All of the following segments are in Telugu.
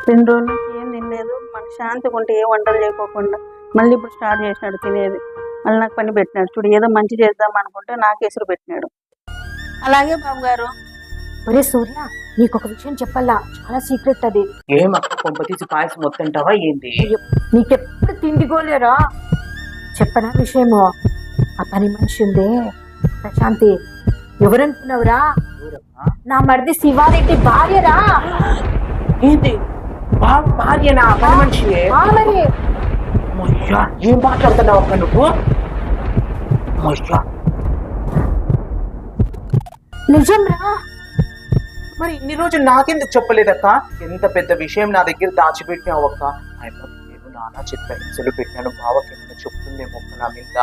2 రోజుల నుంచి ఏం తినలేదు. మన శాంతిగా ఉంటే ఏ వంటలు చేయకోకుండా మళ్ళీ ఇప్పుడు స్టార్ట్ చేసినాడు తినేది. మళ్ళీ నాకు పని పెట్టినాడు. చూడు ఏదో మంచి చేద్దాం అనుకుంటే నాకు ఎసురు పెట్టినాడు. అలాగే బాబు గారు. ఒరే సూర్య, నీకు ఒక విషయం చెప్పాలా, చాలా సీక్రెట్ అది. ఏం అక్క కొంప తీసి పాయసం మొత్తంటావా ఏంది? నీకెప్పుడు తిండిగోలేరా? చెప్పనా విషయము? ఆ పని మనిషి ఉందే ప్రశాంతి, ఎవరనుకున్నావురా? నా మరిది శివారెడ్డి భార్యరా. ఏంది భార్యనా? పని మనిషి? మరి ఏం మాట్లాడుతున్నావు అక్క నువ్వు? నిజం రా. మరి ఇన్ని రోజులు నాకెందుకు చెప్పలేదక్క? ఎంత పెద్ద విషయం నా దగ్గర దాచిపెట్టినావు అక్క. నేను నానా చిత్రహింసలు పెట్టాను. బావకి ఏమైనా చెప్తుందేమో నా మీద.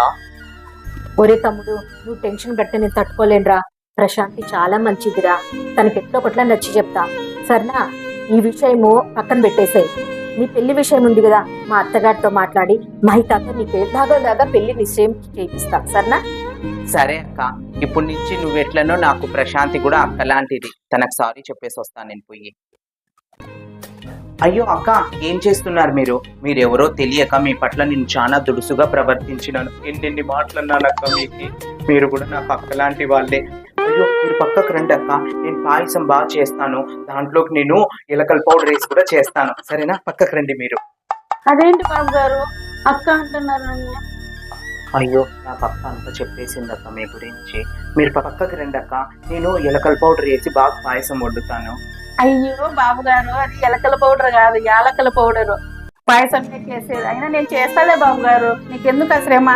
ఒరే తమ్ముడు, నువ్వు టెన్షన్ గట్ట నేను తట్టుకోలేనురా. ప్రశాంతి చాలా మంచిదిరా, తనకి ఎట్లో ఒకట్లా నచ్చి చెప్తా. సరేనా? ఈ విషయము పక్కన పెట్టేసాయి. నీ పెళ్లి విషయం ఉంది కదా, మా అత్తగారితో మాట్లాడి మహితాతో నీకు ఎలాగోలాగా పెళ్లి నిశ్చయం చేయిస్తా. సరేనా? సరే అక్క, ఇప్పటి నుంచి నువ్వు ఎట్లనో నాకు ప్రశాంతి కూడా అక్క లాంటిది. తనకు సారీ చెప్పేసి వస్తాను నేను పోయి. అయ్యో అక్క, ఏం చేస్తున్నారు మీరు? మీరెవరో తెలియక మీ పట్ల నేను చాలా దుడుసుగా ప్రవర్తించినాను. ఎన్నెన్ని మాటలన్నాను అక్క మీకు. మీరు కూడా నాకు అక్క లాంటి వాళ్ళే. అయ్యో మీరు పక్కకు రండి అక్క, నేను పాయసం బాగా చేస్తాను. దాంట్లోకి నేను ఎలకల పౌడర్ వేసి కూడా చేస్తాను. సరేనా? పక్కకు రండి మీరు. అదేంటి బాబు గారు అక్క అంటున్నారు నన్ను? అయ్యో నాకు అక్క అంతా చెప్పేసింది అక్క మీ గురించి. మీరు పక్కకి రండి అక్క, నేను ఎలకల పౌడర్ వేసి బాగా పాయసం వండుతాను. అయ్యో బాబు గారు, అది ఎలకల పౌడర్ కాదు, యాలకల పౌడర్. పాయసం చేసేది అయినా నేను చేస్తాలే బాబు గారు, నీకెందుకు శ్రమ?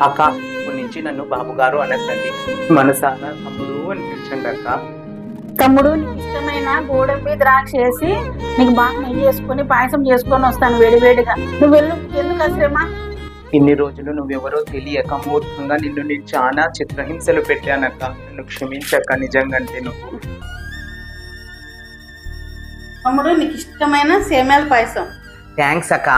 అక్క ఇప్పటి నుంచి నన్ను బాబు గారు అనద్దండి, మనసాన తమ్ముడు అని పిలిచండి అక్క. తమ్ముడు, నీకు ఇష్టమైన గోడంబి ద్రాక్ష వేసి నీకు బాగా నెయ్యి చేసుకుని పాయసం చేసుకొని వస్తాను వేడివేడిగా. నువ్వు వెళ్ళు, ఎందుకు శ్రమ? ఇన్ని రోజులు నువ్వెవరో తెలియక మూర్ఖంగా నిన్ను నేను చాలా చిత్రహింసలు పెట్టానక్క. నన్ను క్షమించక్క నిజంగంటే నువ్వు. తమ్ముడు, నీకు ఇష్టమైన సేమ్యాల పాయసం. థ్యాంక్స్ అక్క.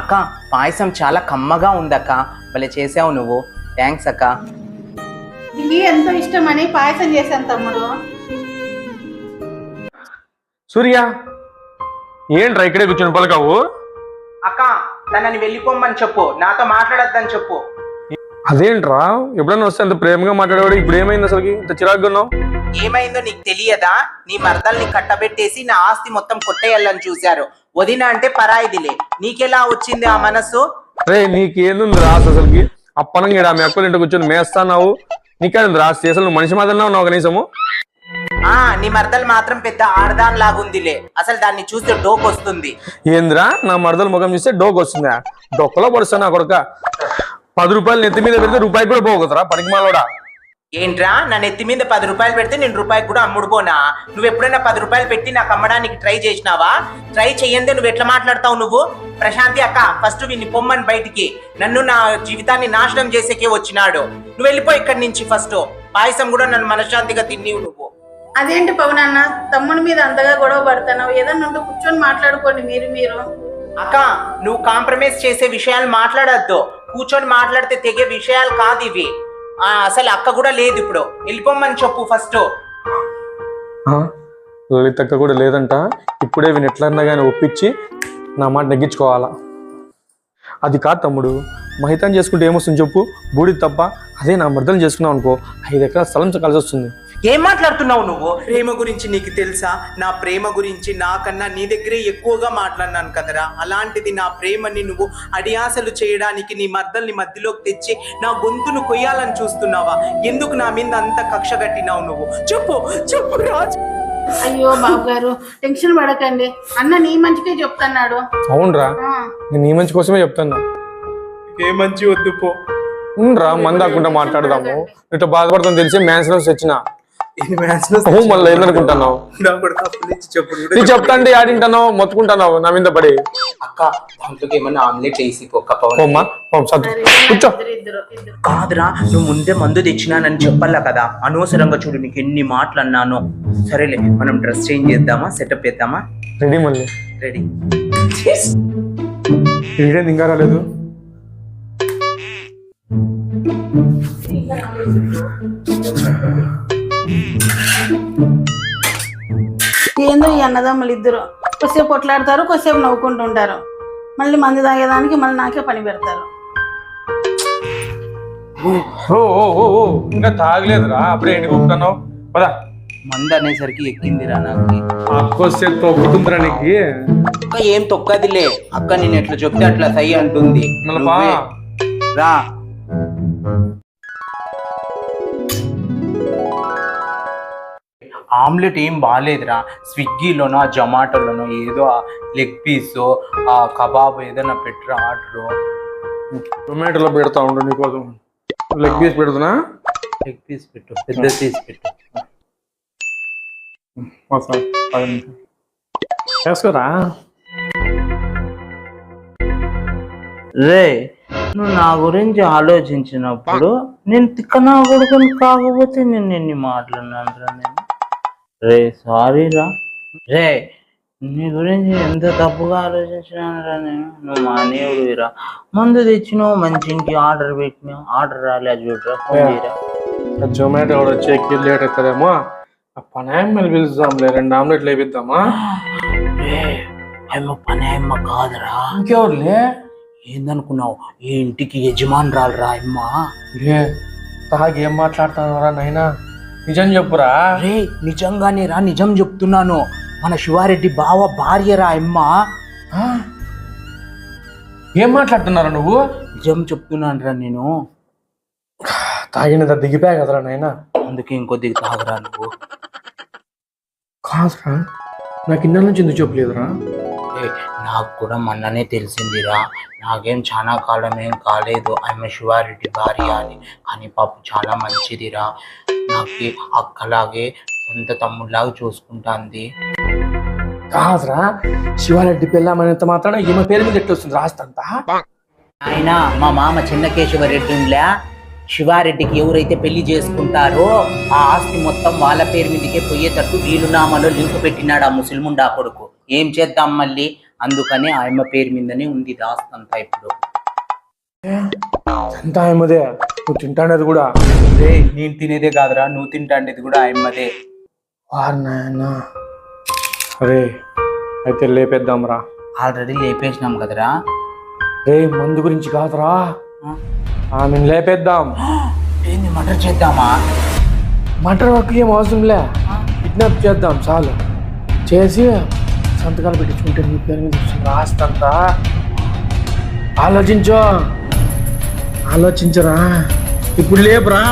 అక్క పాయసం చాలా కమ్మగా ఉందక్క, భలే చేసావు నువ్వు. థ్యాంక్స్ అక్క. నీకు ఎంతో ఇష్టమని పాయసం చేశాను తమ్ముడు. సూర్య, ఏంట్రా ఇక్కడే కూర్చొని పలకావు? అక్క తనని వెళ్ళిపోమ్మని చెప్పు, నాతో మాట్లాడొద్దని చెప్పు. అదేంట్రా, ఎప్పుడన్నా వస్తే అంత ప్రేమగా మాట్లాడేవాడు, ఇప్పుడు ఏమైంది అసలుకి ఇంత చిరాగ్గా ఉన్నావు? ఏమైందో నీకు తెలియదా? నీ మరదల్ని కట్టబెట్టేసి నా ఆస్తి మొత్తం కొట్టేయాలని చూశారు. వదిన అంటే పరాయిదిలే. నీకెలా వచ్చింది ఆ మనసు? రే నీకేందుంది రాసు అసలుకి? అప్పనంగా మీ అక్కలు ఇంటి కూర్చొని మేస్తున్నావు. నీకేంది రాసి అసలు నువ్వు మనిషి మాత్రమే ఉన్నావు కనీసము? నీ మరదలు మాత్రం పెద్ద ఆడదాన్ లాగుందిలే. అసలు దాన్ని చూస్తే డోక్ వస్తుంది. ఏందిరా, నా మరదల ముఖం చూస్తే డోక్ వస్తుందా? డొక్కలో పడుస్తా నా కొడుక. 10 రూపాయలు నెత్తి మీద పెడితే రూపాయి కూడా పోగొతరా పనికి మాలోడా? ఏంట్రా, నా నెత్తి మీద 10 రూపాయలు పెడితే నేను రూపాయికి కూడా అమ్ముడుపోనా? నువ్వు ఎప్పుడైనా 10 రూపాయలు పెట్టి నాకు అమ్మడానికి ట్రై చేసినావా? ట్రై చెయ్యందే నువ్వు ఎట్లా మాట్లాడతావు నువ్వు? ప్రశాంతి అక్క, ఫస్ట్ వీడిని పొమ్మని బయటికి. నన్ను నా జీవితాన్ని నాశనం చేసేకే వచ్చినాడు. నువ్వు వెళ్ళిపో ఇక్కడి నుంచి. ఫస్ట్ పాయసం కూడా నన్ను మనశ్శాంతిగా తిన్నావు నువ్వు. అదేంటి పవనన్న, తమ్ముడి మీద అంతగా గొడవ పడుతున్నావు? ఏదన్నా ఉంటే కూర్చొని మాట్లాడుకోండి మీరు. అక్క నువ్వు కాంప్రమైజ్ చేసే విషయాలు మాట్లాడద్దు. కూర్చొని మాట్లాడితే తెగే విషయాలు కాదు ఇవి. అసలు అక్క కూడా లేదు, ఇప్పుడు వెళ్ళిపోమ్మని చెప్పు ఫస్ట్. లలితక్క కూడా లేదంట. ఇప్పుడే వీని ఎట్లన్నా కానీ ఒప్పించి నా మాట నెగ్గించుకోవాలా. అది కాదు తమ్ముడు, మహితాన్ని చేసుకుంటే ఏమొస్తుంది చెప్పు? బూడిది తప్ప. అదే నా మర్దలు చేసుకున్నావు అనుకో, 5 ఎకరాల స్థలం కలిసి వస్తుంది. ఏం మాట్లాడుతున్నావు నువ్వు? ప్రేమ గురించి నీకు తెలుసా? నా ప్రేమ గురించి నాకన్నా నీ దగ్గరే ఎక్కువగా మాట్లాడినాను కదరా. అలాంటిది నా ప్రేమని నువ్వు అడియాసలు చేయడానికి నీ మర్దల్ని మధ్యలోకి తెచ్చి నా గొంతును కొయ్యాలని చూస్తున్నావా? ఎందుకు నా మీద అంత కక్ష కట్టినావు నువ్వు? చెప్పు రాజు. అయ్యో బాబు గారు, టెన్షన్ పడకండి. అన్న నీ మంచికే చెప్తున్నాడు. అవునరా, నేను నీ మంచి కోసమే చెప్తాను. ఏ మంచి వద్దు పో. రా మందాకుండా మాట్లాడదాము. ఇట్లా బాధపడతాను తెలిసి మ్యాన్స్ లో వచ్చిన మళ్ళీ ఏందనుకుంటున్నావు? చెప్తాండి ఆడింటావు, మొత్తుకుంటున్నావు నా మీద పడి. అక్క దాంట్లోకి ఏమన్నా ఆమ్లెట్ వేసి కూర్చో. కాదురా, నువ్వు ముందే మందు తెచ్చినానని చెప్పాలా కదా. అనవసరంగా చూడు నీకు ఎన్ని మాటలు అన్నాను. సరేలే, మనం డ్రెస్ చేంజ్ చేద్దామా, సెటప్ చేద్దామా? రెడీ మళ్ళీ రెడీ. వీడేది ఇంకా రాలేదు. ఏందో ఈ అన్నదమ్ములు ఇద్దరు కొద్దిసేపు కొట్లాడతారు, కొద్దిసేపు నవ్వుకుంటుంటారు, మళ్ళీ మందు తాగేదానికి మళ్ళీ నాకే పని పెడతారు. ఓ ఓ ఓ ఓ, ఇంకా తాగలేదురా, అప్పుడే ఏంటి కూపుతున్నావు? పదా మందు అనేసరికి ఎక్కిందిరా నాకు. అక్కొస్తే తొక్కుతుందిరా నీకు. అక్క ఏం తొక్కదిలే అక్క, నేను ఎట్లా చెప్తే అట్లా సై అంటుంది. మళ్ళా బా. నువ్వే రా. ఆమ్లెట్ ఏం బాగాలేదురా. స్విగ్గీలోనో జొమాటోలోనో ఏదో లెగ్ పీస్ ఆ కబాబ్ ఏదైనా పెట్టరా ఆర్డర్. టొమాటోలో పెడతా ఉండు నీకోసం. లెగ్ పీస్ పెడుతున్నా. లెగ్ పీస్ పెట్టు, పెద్ద పీస్ పెట్టు. వేసుకోరా. రే నువ్వు నా గురించి ఆలోచించినప్పుడు నేను తిక్కనా కొడుకుని కాకపోతే నేను నిన్ను మాట్లాడినానురా. నేను రే సారీరా. రే నీ గురించి ఎంత తప్పుగా ఆలోచించినానురా నేను. నువ్వు మానేవుడురా. మందు తెచ్చినావు, మంచి ఇంకి ఆర్డర్ పెట్టినావు, ఆర్డర్ రాలే చూడరా. జొమాటో కూడా వచ్చి ఎక్కి లేట్ అవుతుందేమో. ఆ పనాయమ్మలు పిలుస్తాంలే, 2 ఆమ్లెట్లు వేపిద్దామా? అమ్మ పని అమ్మ కాదురా. ఇంకెవరులే? ఏందనుకున్నావు, ఈ ఇంటికి యజమానురాలురా అమ్మ. లే తాగి ఏం మాట్లాడుతున్నారా నాయనా, నిజం చెప్పురా. రే నిజంగానే రా, నిజం చెప్తున్నాను. మన శివారెడ్డి బావ భార్యరా అమ్మ. ఏం మాట్లాడుతున్నారా నువ్వు? నిజం చెప్తున్నాను రా నేను. తాగినదా దిగిపోయా కదరా నాయనా, అందుకే ఇంకొద్దిగా తాగరా నువ్వు. కాదురా, నాకు ఇన్న నుంచి ఎందుకు చెప్పలేదురా? నాకు కూడా మొన్ననే తెలిసిందిరా. నాకేం చాలా కాలం ఏం కాలేదు ఆమె శివారెడ్డి భార్య అని. కానీ పాపం చాలా మంచిదిరా. నాకు అక్కలాగే సొంత తమ్ముడిలాగా చూసుకుంటాంది. కాదురా, శివారెడ్డి పెళ్ళామనేంత మాత్రాన ఈమె పేరు మీద ఎట్లా వస్తుంది రాస్తంతా? ఆయన మా మామ చిన్న కేశవరెడ్డిలా శివారెడ్డికి ఎవరైతే పెళ్లి చేసుకుంటారో ఆ ఆస్తి మొత్తం వాళ్ళ పేరు మీదకే పోయేటట్టు వీలునామాలో లింక్ పెట్టినాడు ఆ ముస్లిముండా కొడుకు. ఏం చేద్దాం మళ్ళీ, అందుకని ఆయమ్మ పేరు మీదనే ఉంది ఆస్తి అంతా. ఇప్పుడు అంతా ఆయమ్మదే, నువ్వు తింటానేది కూడా? నేను తినేదే కాదురా, నువ్వు తింటాండేది కూడా ఆయమ్మదే. నాయనా అరే అయితే లేపేద్దాంరా. ఆల్రెడీ లేపేసినాం కదరా. రే మందు గురించి కాదురా, ఆమెను లేపేద్దాం. ఏంది మర్డర్ చేద్దామా? మటర్ వర్క్ ఏం అవసరంలే, కిడ్నాప్ చేద్దాం చాలు. చేసి సంతకాలు పెట్టించుకుంటే నీ పేరు మీద వస్తుంది రాస్తంతా. ఆలోచించరా, ఇప్పుడు లేపురా.